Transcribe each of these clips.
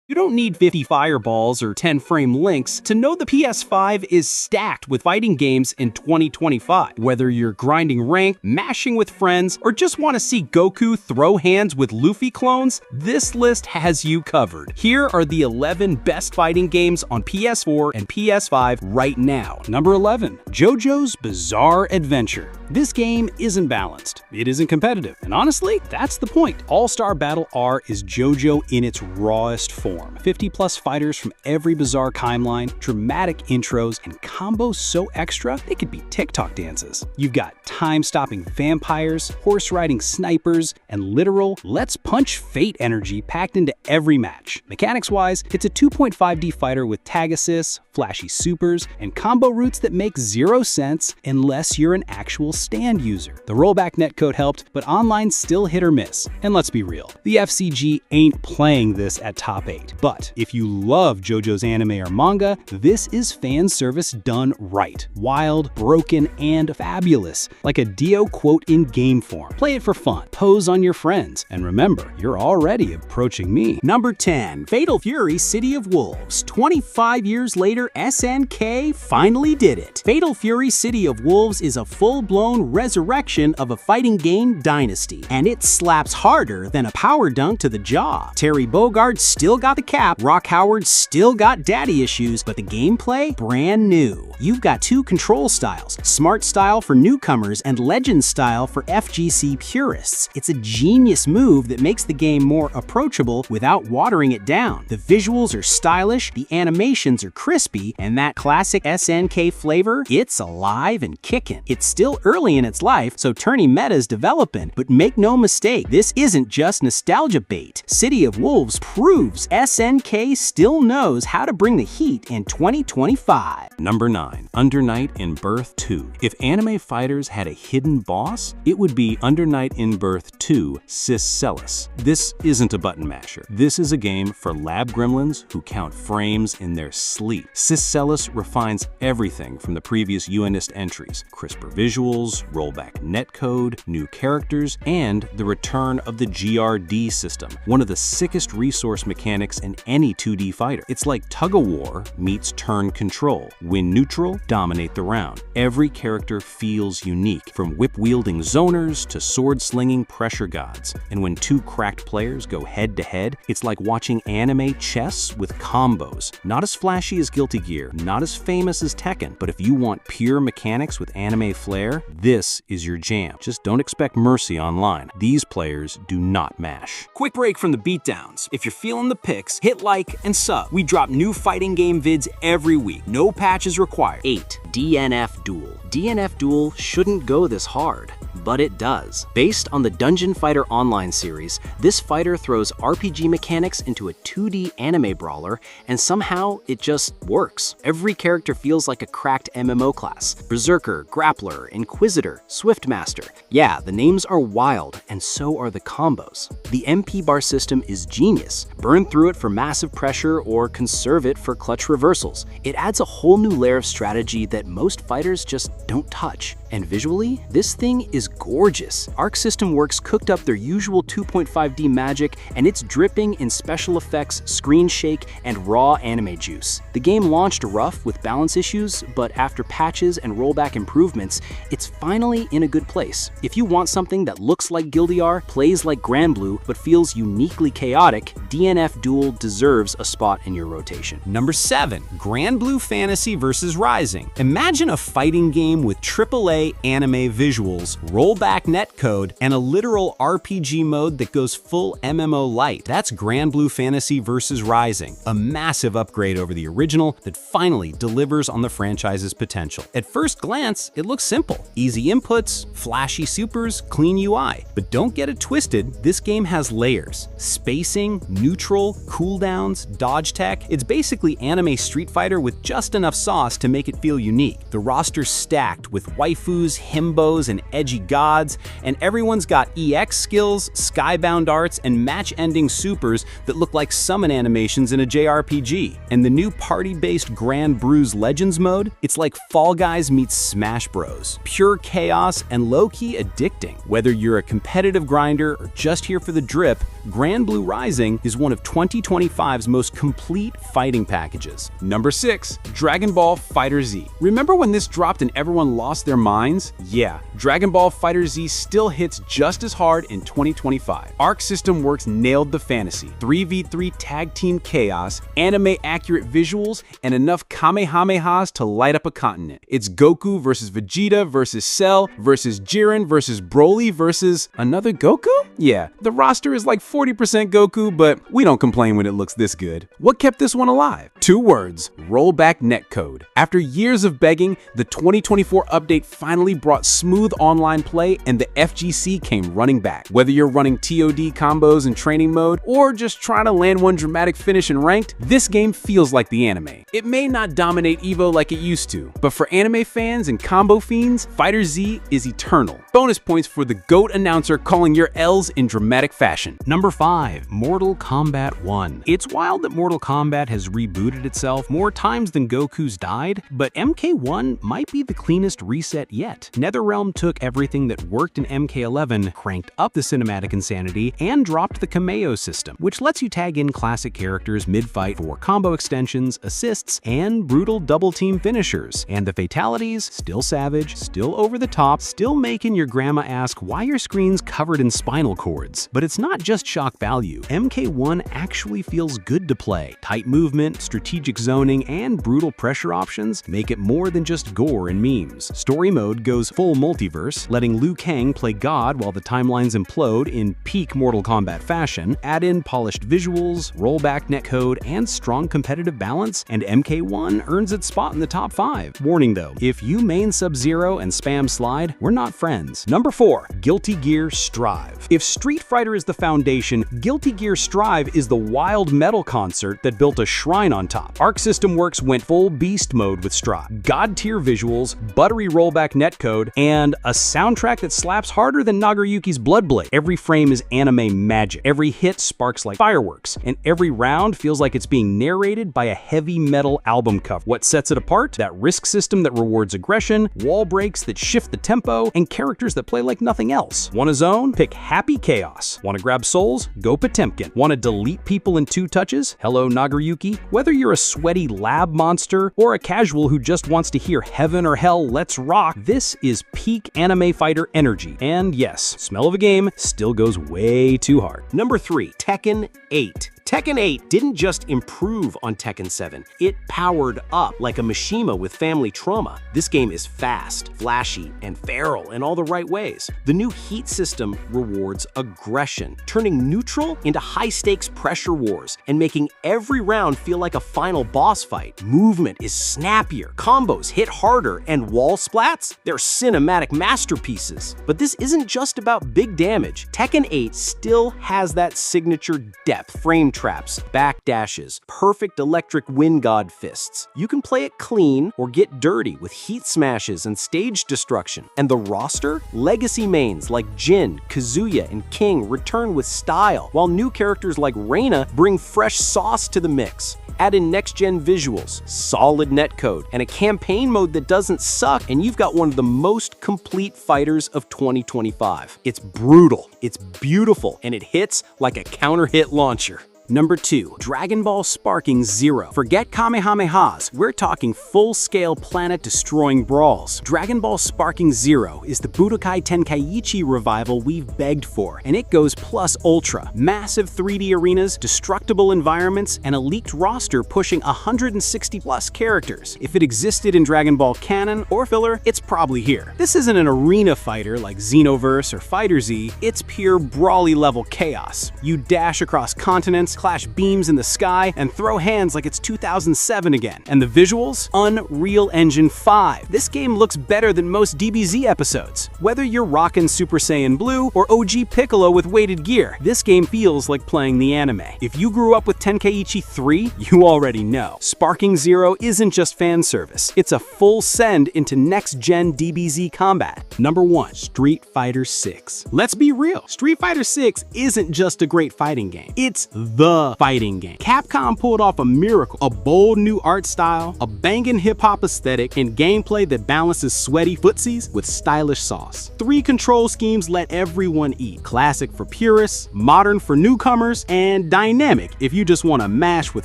You don't need 50 fireballs or 10-frame links to know the PS5 is stacked with fighting games in 2025. Whether you're grinding rank, mashing with friends, or just want to see Goku throw hands with Luffy clones, this list has you covered. Here are the 11 best fighting games on PS4 and PS5 right now. Number 11. JoJo's Bizarre Adventure. This game isn't balanced, it isn't competitive, and honestly, that's the point. All-Star Battle R is JoJo in its rawest form. 50+ fighters from every bizarre timeline, dramatic intros, and combos so extra they could be TikTok dances. You've got time-stopping vampires, horse-riding snipers, and literal let's punch fate energy packed into every match. Mechanics-wise, it's a 2.5D fighter with tag assists, flashy supers, and combo routes that make zero sense unless you're an actual stand user. The rollback netcode helped, but online's still hit or miss. And let's be real, the FCG ain't playing this at top 8. But if you love JoJo's anime or manga, this is fan service done right. Wild, broken, and fabulous. Like a Dio quote in game form. Play it for fun, pose on your friends, and remember, you're already approaching me. Number 10. Fatal Fury City of Wolves. 25 years later, SNK finally did it. Fatal Fury City of Wolves is a full-blown resurrection of a fighting game dynasty, and it slaps harder than a power dunk to the jaw. Terry Bogard still got the cap, Rock Howard still got daddy issues, but the gameplay, brand new. You've got two control styles, Smart Style for newcomers and Legend Style for FGC purists. It's a genius move that makes the game more approachable without watering it down. The visuals are stylish, the animations are crispy, and that classic SNK flavor, it's alive and kicking. It's still early in its life, so tourney meta's developing, but make no mistake, this isn't just nostalgia bait. City of Wolves proves SNK still knows how to bring the heat in 2025. Number 9. Under Night in Birth 2. If anime fighters had a hidden boss, it would be Under Night in Birth 2 Ciscellus. This isn't a button masher. This is a game for lab gremlins who count frames in their sleep. Ciscellus refines everything from the previous UNist entries, crisper visuals, rollback netcode, new characters, and the return of the GRD system, one of the sickest resource mechanics in any 2D fighter. It's like tug-of-war meets turn control. Win neutral, dominate the round. Every character feels unique, from whip-wielding zoners to sword-slinging pressure gods. And when two cracked players go head-to-head, it's like watching anime chess with combos. Not as flashy as Guilty Gear, not as famous as Tekken, but if you want pure mechanics with anime flair, this is your jam. Just don't expect mercy online. These players do not mash. Quick break from the beatdowns. If you're feeling the picks, hit like and sub. We drop new fighting game vids every week. No patches required. 8. DNF Duel. DNF Duel shouldn't go this hard, but it does. Based on the Dungeon Fighter Online series, this fighter throws RPG mechanics into a 2D anime brawler, and somehow it just works. Every character feels like a cracked MMO class. Berserker, Grappler, Inquisitor, Swiftmaster. Yeah, the names are wild, and so are the combos. The MP bar system is genius. Burn through it for massive pressure or conserve it for clutch reversals. It adds a whole new layer of strategy that most fighters just don't touch. And visually, this thing is gorgeous. Arc System Works cooked up their usual 2.5D magic, and it's dripping in special effects, screen shake, and raw anime juice. The game launched rough with balance issues, but after patches and rollback improvements, it's finally in a good place. If you want something that looks like Guildiar, plays like Granblue, but feels uniquely chaotic, DNF Duel deserves a spot in your rotation. Number 7. Granblue Fantasy vs. Rising. Imagine a fighting game with AAA anime visuals, rollback netcode, and a literal RPG mode that goes full MMO light. That's Granblue Fantasy vs. Rising, a massive upgrade over the original that finally delivers on the franchise's potential. At first glance, it looks simple. Easy inputs, flashy supers, clean UI. But don't get it twisted, this game has layers. Spacing, neutral, cooldowns, dodge tech. It's basically anime Street Fighter with just enough sauce to make it feel unique. The roster's stacked with waifus, himbos, and edgy gods, and everyone's got EX skills, skybound arts, and match-ending supers that look like summon animations in a JRPG. And the new party-based Grand Brews Legends mode, it's like Fall Guys meets Smash Bros. Pure chaos and low-key addicting. Whether you're a competitive grinder or just here for the drip, Grand Blue Rising is one of 2025's most complete fighting packages. Number 6. Dragon Ball FighterZ. Remember when this dropped and everyone lost their minds? Yeah, Dragon Ball FighterZ still hits just as hard in 2025. Arc System Works nailed the fantasy. 3v3 tag team chaos, anime-accurate visuals, and enough Kamehamehas to light up a continent. It's Goku versus Vegeta versus Cell versus Jiren versus Broly versus another Goku? Yeah, the roster is like 40% Goku, but we don't complain when it looks this good. What kept this one alive? 2 words: rollback netcode. After years of begging, the 2024 update finally brought smooth online play and the FGC came running back. Whether you're running TOD combos in training mode or just trying to land one dramatic finish in ranked, this game feels like the anime. It may not dominate EVO like it used to, but for anime fans and combo fiends, FighterZ is eternal. Bonus points for the GOAT announcer calling your L's in dramatic fashion. Number 5. Mortal Kombat 1. It's wild that Mortal Kombat has rebooted itself more times than Goku's died, but MK1 might be the cleanest reset yet. NetherRealm took everything that worked in MK11, cranked up the cinematic insanity, and dropped the Kameo system, which lets you tag in classic characters mid-fight for combo extensions, assists, and brutal double-team finishers. And the fatalities, still savage, still over the top, still making your grandma ask why your screen's covered in spinal cords. But it's not just shock value. MK1 actually feels good to play. Tight movement, strategic zoning, and brutal pressure options make it more than just gore and memes. Story mode goes full multiverse, letting Liu Kang play God while the timelines implode in peak Mortal Kombat fashion. Add in polished visuals, rollback netcode, and strong competitive balance, and MK1 earns its spot in the top 5. Warning though, if you main Sub-Zero and spam slide, we're not friends. Number 4. Guilty Gear Strive. If Street Fighter is the foundation, Guilty Gear Strive is the wild metal concert that built a shrine on top. Arc System Works went full beast mode with Strive. God-tier visuals, buttery rollback netcode, and a soundtrack that slaps harder than Nagoriyuki's Bloodblade. Every frame is anime magic. Every hit sparks like fireworks, and every round feels like it's being narrated by a heavy metal album cover. What sets it apart? That risk system that rewards aggression, wall breaks that shift the tempo, and characters that play like nothing else. Want a zone? Pick Happy Chaos. Want to grab souls? Go Potemkin. Want to delete people in 2 touches? Hello Nagoriyuki. Whether you're a sweaty lab monster or a casual who just wants to hear heaven or hell, let's rock, this is peak anime fighter energy. And yes, smell of a game still goes way too hard. Number 3. Tekken 8. Tekken 8 didn't just improve on Tekken 7, it powered up like a Mishima with family trauma. This game is fast, flashy, and feral in all the right ways. The new heat system rewards aggression, turning neutral into high-stakes pressure wars and making every round feel like a final boss fight. Movement is snappier, combos hit harder, and wall splats, they're cinematic masterpieces. But this isn't just about big damage. Tekken 8 still has that signature depth, frame traps, backdashes, perfect electric wind god fists. You can play it clean or get dirty with heat smashes and stage destruction. And the roster? Legacy mains like Jin, Kazuya, and King return with style, while new characters like Reina bring fresh sauce to the mix. Add in next-gen visuals, solid netcode, and a campaign mode that doesn't suck, and you've got one of the most complete fighters of 2025. It's brutal, it's beautiful, and it hits like a counter-hit launcher. Number 2. Dragon Ball Sparking Zero. Forget Kamehamehas, we're talking full-scale planet-destroying brawls. Dragon Ball Sparking Zero is the Budokai Tenkaichi revival we've begged for, and it goes plus ultra. Massive 3D arenas, destructible environments, and a leaked roster pushing 160+ characters. If it existed in Dragon Ball canon or filler, it's probably here. This isn't an arena fighter like Xenoverse or FighterZ, it's pure brawly-level chaos. You dash across continents, clash beams in the sky, and throw hands like it's 2007 again. And the visuals? Unreal Engine 5. This game looks better than most DBZ episodes. Whether you're rockin' Super Saiyan Blue or OG Piccolo with weighted gear, this game feels like playing the anime. If you grew up with Tenkaichi 3, you already know. Sparking Zero isn't just fan service, it's a full send into next-gen DBZ combat. Number 1. Street Fighter 6. Let's be real, Street Fighter 6 isn't just a great fighting game, it's the the fighting game. Capcom pulled off a miracle, a bold new art style, a banging hip-hop aesthetic, and gameplay that balances sweaty footsies with stylish sauce. 3 control schemes let everyone eat. Classic for purists, modern for newcomers, and dynamic if you just want to mash with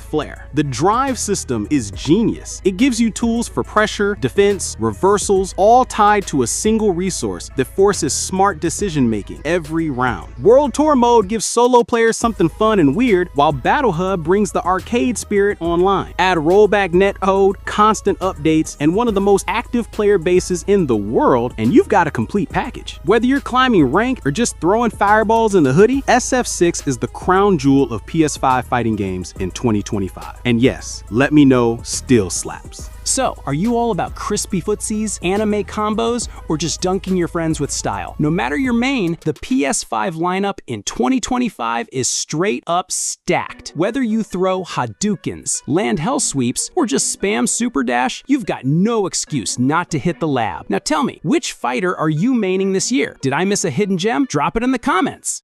flair. The drive system is genius. It gives you tools for pressure, defense, reversals, all tied to a single resource that forces smart decision-making every round. World Tour mode gives solo players something fun and weird, while Battle Hub brings the arcade spirit online. Add rollback netcode, constant updates, and one of the most active player bases in the world, and you've got a complete package. Whether you're climbing rank or just throwing fireballs in the hoodie, SF6 is the crown jewel of PS5 fighting games in 2025. And yes, let me know, still slaps. So, are you all about crispy footsies, anime combos, or just dunking your friends with style? No matter your main, the PS5 lineup in 2025 is straight up stacked. Whether you throw Hadoukens, land hell sweeps, or just spam super dash, you've got no excuse not to hit the lab. Now tell me, which fighter are you maining this year? Did I miss a hidden gem? Drop it in the comments.